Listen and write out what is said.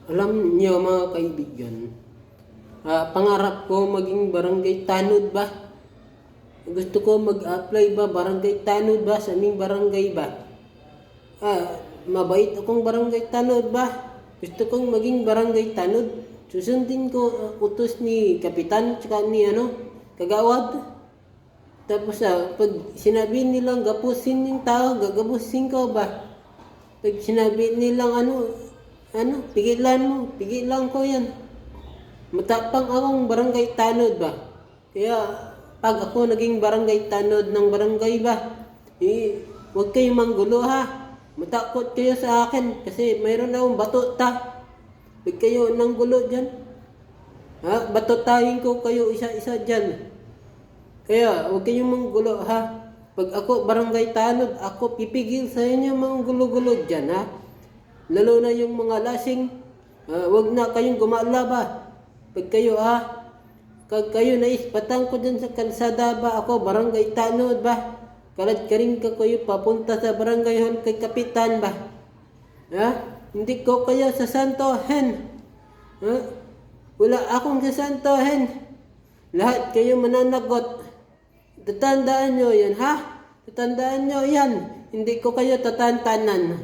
Alam niyo mga kaibigan, pangarap ko maging barangay tanod ba? Gusto ko mag-apply ba barangay tanod ba sa aming barangay ba? Mabait akong barangay tanod ba? Gusto kong maging barangay tanod. Susundin ko utos ni kapitan tsaka ni kagawad. Tapos pag sinabi nilang gapusin yung tao, gagapusin ko ba? Pag sinabi nilang pigilan ko yan. Matapang akong barangay tanod ba? Kaya pag ako naging barangay tanod ng barangay ba, huwag kayong manggulo ha. Matakot kayo sa akin kasi mayroon akong batuta. Huwag kayo nang gulo dyan. Batutahin ko kayo isa-isa dyan. Kaya huwag kayong manggulo ha. Pag ako barangay tanod, ako pipigil sa inyo mga gulo-gulo dyan ha. Lalo na yung mga lasing, huwag na kayong gumala ba. Pag kayo kag kayo naispatan ko dyan sa kalsada ba, ako barangay tanod ba. Kalad ka rin ka kayo papunta sa barangay hall kay kapitan ba. Hindi ko kayo sasantohin. Wala akong sasantohin. Lahat kayo mananagot. Tatandaan nyo yan, ha? Tatandaan nyo yan. Hindi ko kayo tatantanan.